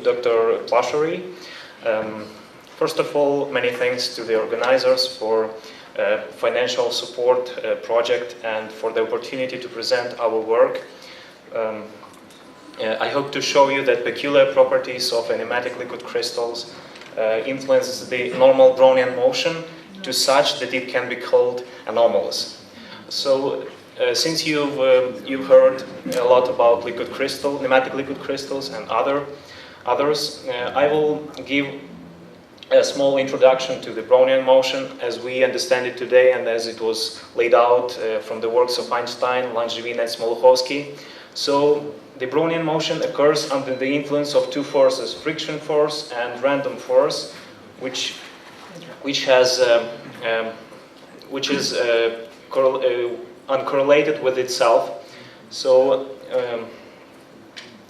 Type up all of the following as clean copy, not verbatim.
Dr. Plashery. First of all, many thanks to the organizers for financial support project and for the opportunity to present our work. I hope to show you that peculiar properties of nematic liquid crystals influence the normal Brownian motion to such that it can be called anomalous. So, since you've heard a lot about nematic liquid crystals and others, I will give a small introduction to the Brownian motion as we understand it today and as it was laid out from the works of Einstein, Langevin, and Smoluchowski. So, the Brownian motion occurs under the influence of two forces, friction force and random force, which is uncorrelated with itself. So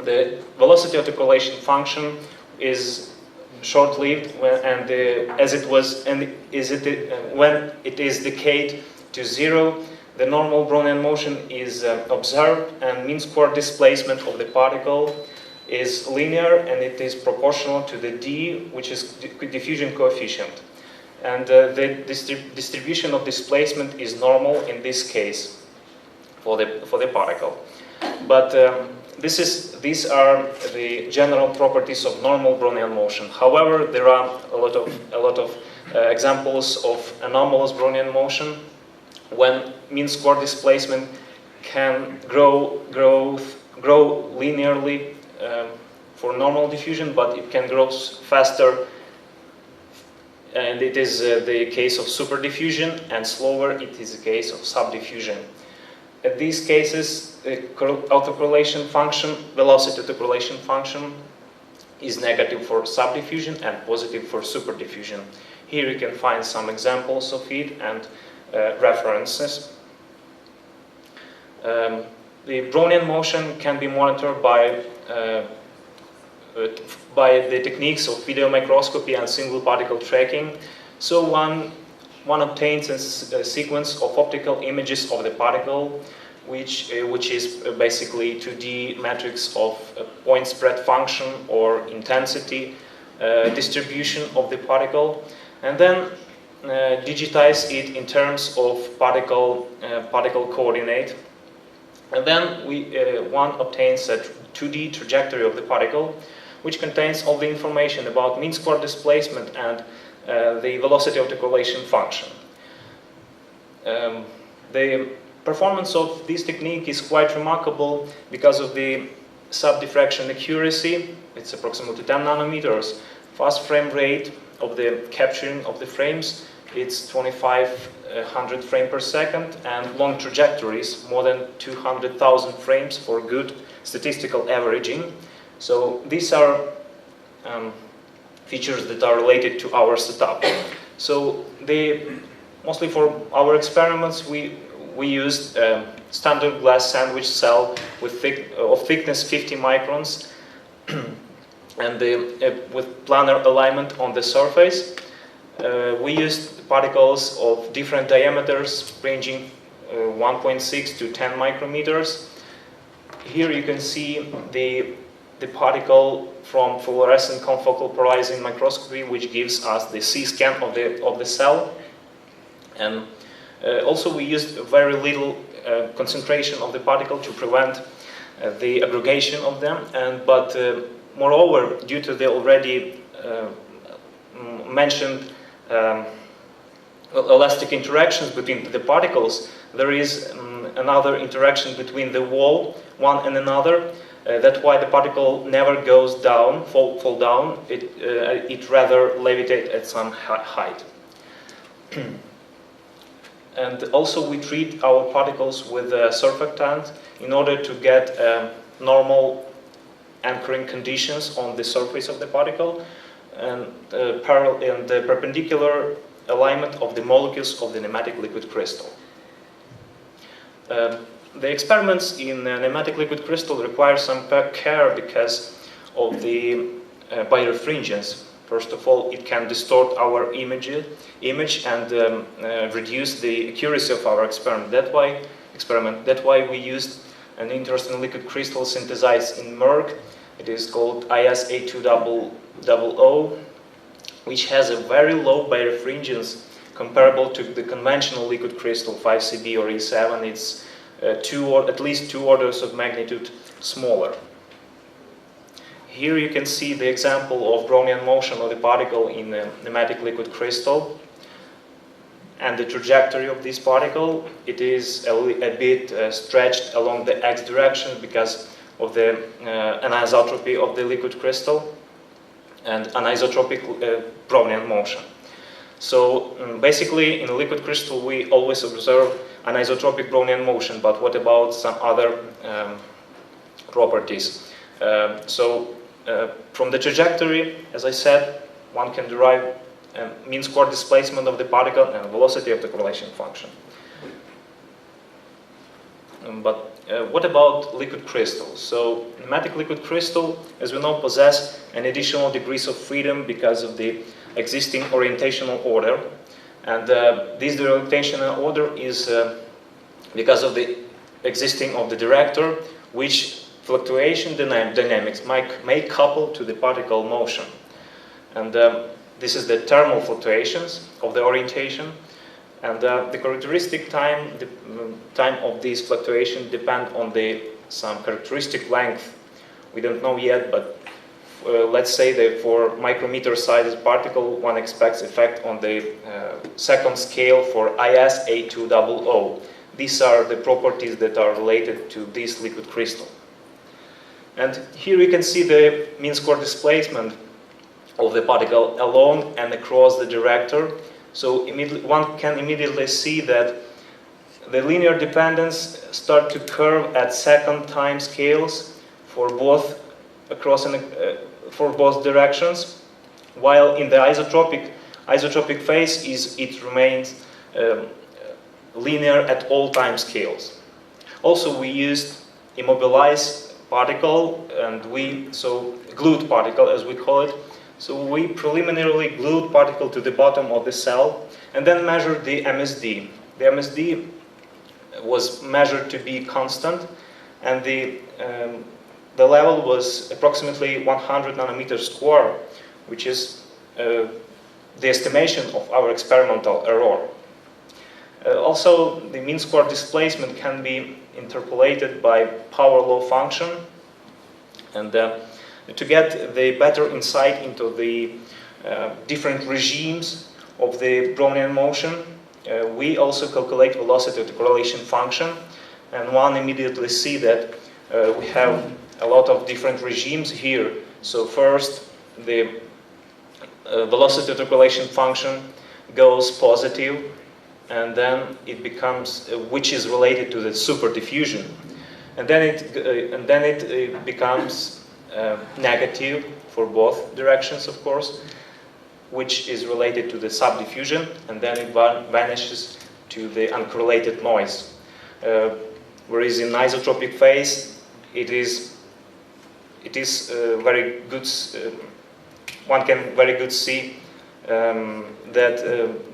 the velocity of the correlation function is short-lived, when it is decayed to zero. The normal Brownian motion is observed, and mean square displacement of the particle is linear, and it is proportional to the d, which is diffusion coefficient. And the distribution of displacement is normal in this case for the particle. But these are the general properties of normal Brownian motion. However, there are a lot of examples of anomalous Brownian motion, when mean square displacement can grow linearly for normal diffusion, but it can grow faster, and it is the case of superdiffusion, and slower it is the case of subdiffusion. In these cases, the autocorrelation function, velocity autocorrelation function, is negative for subdiffusion and positive for superdiffusion. Here you can find some examples of it and references. The Brownian motion can be monitored by the techniques of video microscopy and single particle tracking. So one obtains a sequence of optical images of the particle, which is basically 2D matrix of point spread function or intensity distribution of the particle, and then digitize it in terms of particle coordinate, and then one obtains a 2D trajectory of the particle, which contains all the information about mean square displacement and the velocity autocorrelation function. The performance of this technique is quite remarkable because of the subdiffraction accuracy. It's approximately 10 nanometers. Fast frame rate of the capturing of the frames, it's 2500 frames per second, and long trajectories, more than 200,000 frames for good statistical averaging. So these are features that are related to our setup. So mostly for our experiments, we used a standard glass sandwich cell with thickness 50 microns and with planar alignment on the surface. We used particles of different diameters ranging 1.6 to 10 micrometers. Here you can see the particle from fluorescent confocal polarizing microscopy, which gives us the C-scan of the cell. And also we used very little concentration of the particle to prevent the aggregation of them. But moreover, due to the already mentioned elastic interactions between the particles, there is another interaction between the wall, one and another. That's why the particle never goes down, fall down. It rather levitates at some height. And also we treat our particles with surfactant in order to get normal anchoring conditions on the surface of the particle and the perpendicular alignment of the molecules of the nematic liquid crystal. The experiments in nematic liquid crystal require some care because of the birefringence. First of all, it can distort our image and reduce the accuracy of our experiment. That's why we used an interesting liquid crystal synthesized in Merck It is called ISS2013, which has a very low birefringence comparable to the conventional liquid crystal 5Cb or E7. It's at least 2 orders of magnitude smaller. Here you can see the example of Brownian motion of the particle in a nematic liquid crystal and the trajectory of this particle. It is a bit stretched along the x direction because of the anisotropy of the liquid crystal and anisotropic Brownian motion. So basically in a liquid crystal we always observe anisotropic Brownian motion, but what about some other properties? From the trajectory, as I said, one can derive mean square displacement of the particle and velocity of the correlation function. What about liquid crystals? So nematic liquid crystal, as we know, possess an additional degrees of freedom because of the existing orientational order. And this orientational order is because of the existing of the director, which fluctuation dynamics may couple to the particle motion. And this is the thermal fluctuations of the orientation. And the characteristic time, time of these fluctuations depend on some characteristic length. We don't know yet, but let's say that for micrometer-sized particle, one expects effect on the second scale for ISS2013. These are the properties that are related to this liquid crystal. And here we can see the mean square displacement of the particle along and across the director. So one can immediately see that the linear dependence start to curve at second time scales for both for both directions, while in the isotropic phase it remains linear at all time scales. Also, we used immobilized particle and glued particle as we call it. So we preliminarily glued particle to the bottom of the cell and then measured the MSD. The MSD was measured to be constant, and the level was approximately 100 nanometers square, which is the estimation of our experimental error. Also, the mean square displacement can be interpolated by power law function, and to get the better insight into the different regimes of the Brownian motion, we also calculate velocity of the correlation function, and one immediately see that we have a lot of different regimes here. So first, the velocity of the correlation function goes positive, and then it becomes, which is related to the superdiffusion, and then it becomes negative for both directions, of course, which is related to the subdiffusion, and then it vanishes to the uncorrelated noise. Whereas in isotropic phase, it is very good. One can very good see that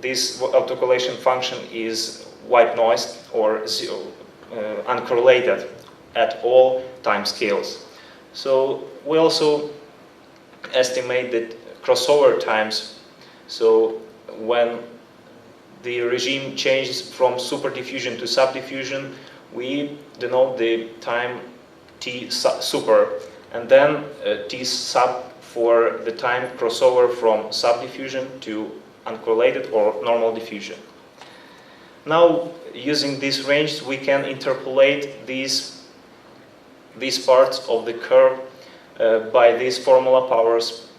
this autocorrelation function is white noise or uncorrelated at all time scales. So we also estimate that crossover times. So when the regime changes from superdiffusion to subdiffusion, we denote the time T super, and then T sub for the time crossover from subdiffusion to uncorrelated or normal diffusion. Now, using this range, we can interpolate these parts of the curve by this formula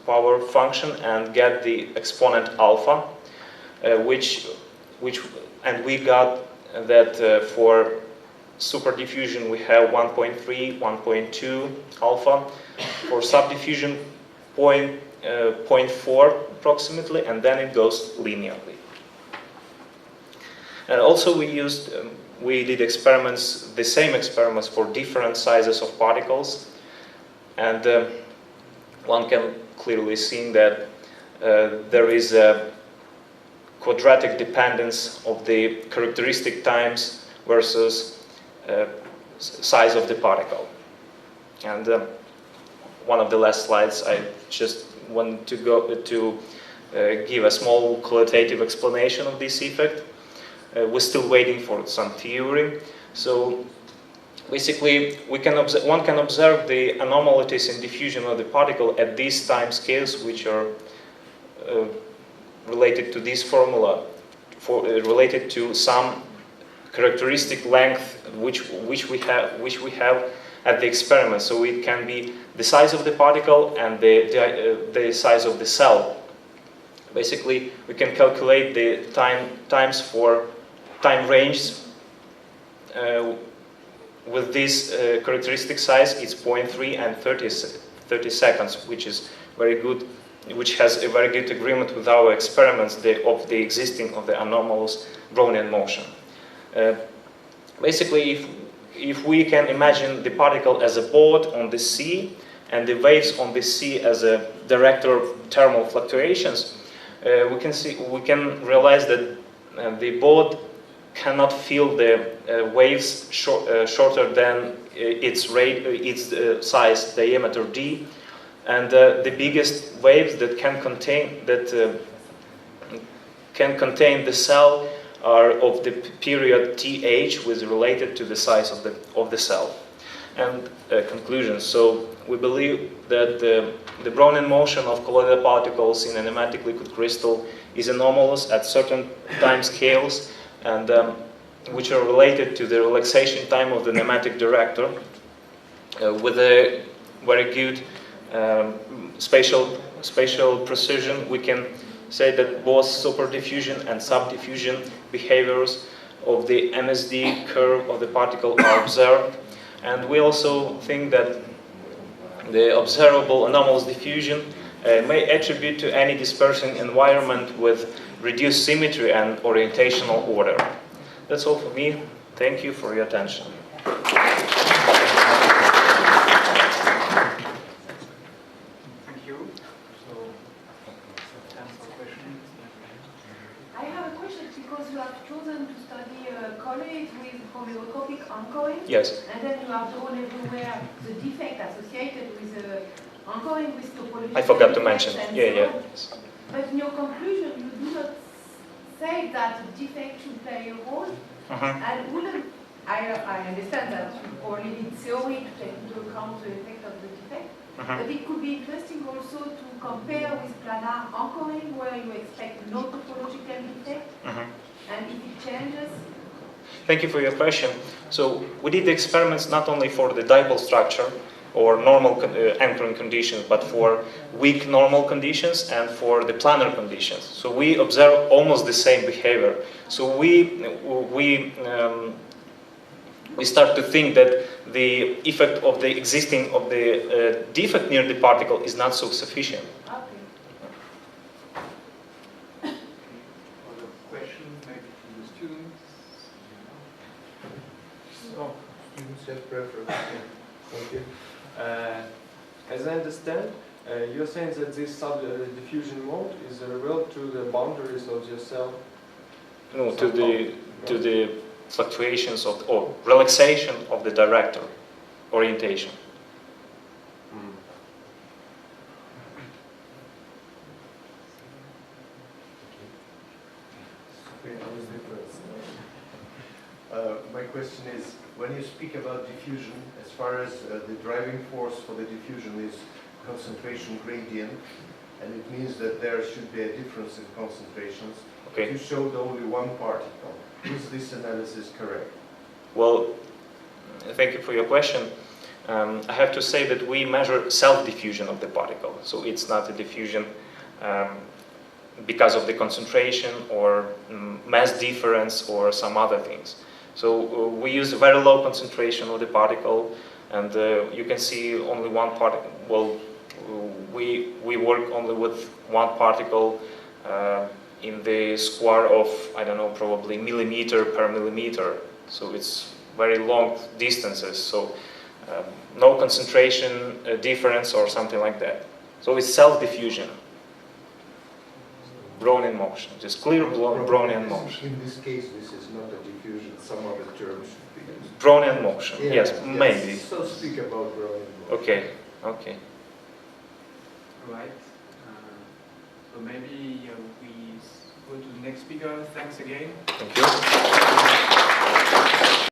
power function and get the exponent alpha, and we got that for superdiffusion we have 1.3, 1.2 alpha, for subdiffusion 0.4 approximately, and then it goes linearly. And also we did experiments, the same experiments for different sizes of particles, and one can clearly see that there is a quadratic dependence of the characteristic times versus size of the particle. And one of the last slides, I just want to give a small qualitative explanation of this effect. We're still waiting for some theory. So basically, one can observe the anomalies in diffusion of the particle at these time scales, which are related to this formula, related to some characteristic length which we have at the experiment. So it can be the size of the particle and the size of the cell. Basically, we can calculate the time range with this characteristic size. It's 0.3 and 30 seconds, which is very good, which has a very good agreement with our experiments of the existing of the anomalous Brownian motion. Basically, if we can imagine the particle as a boat on the sea and the waves on the sea as a director of thermal fluctuations, we can realize that the boat cannot feel the waves shorter than its size, diameter d, and the biggest waves that can contain the cell are of the period th, which is related to the size of the cell. And conclusion. So we believe that the Brownian motion of colloidal particles in a nematic liquid crystal is anomalous at certain time scales, and which are related to the relaxation time of the nematic director, with a very good spatial precision. We can say that both superdiffusion and subdiffusion behaviors of the MSD curve of the particle are observed. And we also think that the observable anomalous diffusion may attribute to any dispersing environment with reduced symmetry and orientational order. That's all for me. Thank you for your attention. Thank you. So, answer questions. I have a question because you have chosen to study colloid with homeoscopic anchoring. Yes. And then you have drawn everywhere the defect associated with anchoring with topology. I forgot to mention. Yeah. But in your conclusion, you do not say that the defect should play a role. And wouldn't I understand that you only need theory to take into account the effect of the defect. But it could be interesting also to compare with planar anchoring, where you expect no topological defect, and if it changes. Thank you for your question. So we did the experiments not only for the dipole structure or normal anchoring conditions, but for weak normal conditions and for the planar conditions. So we observe almost the same behavior. So we start to think that the effect of the existing of the defect near the particle is not so sufficient. Other questions, maybe from the students? So, students have preference. Thank you. As I understand, you're saying that this diffusion mode is related to the boundaries of your cell? No, to the fluctuations of or relaxation of the director orientation. My question is, when you speak about diffusion, as far as the driving force for the diffusion is concentration gradient, and it means that there should be a difference in concentrations, Okay. you showed only one particle. Is this analysis correct? Well, thank you for your question. I have to say that we measure self-diffusion of the particle, so it's not a diffusion because of the concentration or mass difference or some other things. So we use a very low concentration of the particle, and you can see only one particle. Well, we work only with one particle in the square of, I don't know, probably millimeter per millimeter. So it's very long distances. So no concentration difference or something like that. So it's self-diffusion. Brownian motion, just clear Brownian motion. In this case, this is not a diffusion. Some other term should be used. Brownian motion, yes, maybe. So speak about Brownian motion. Okay, okay. Right. So maybe we go to the next speaker. Thanks again. Thank you.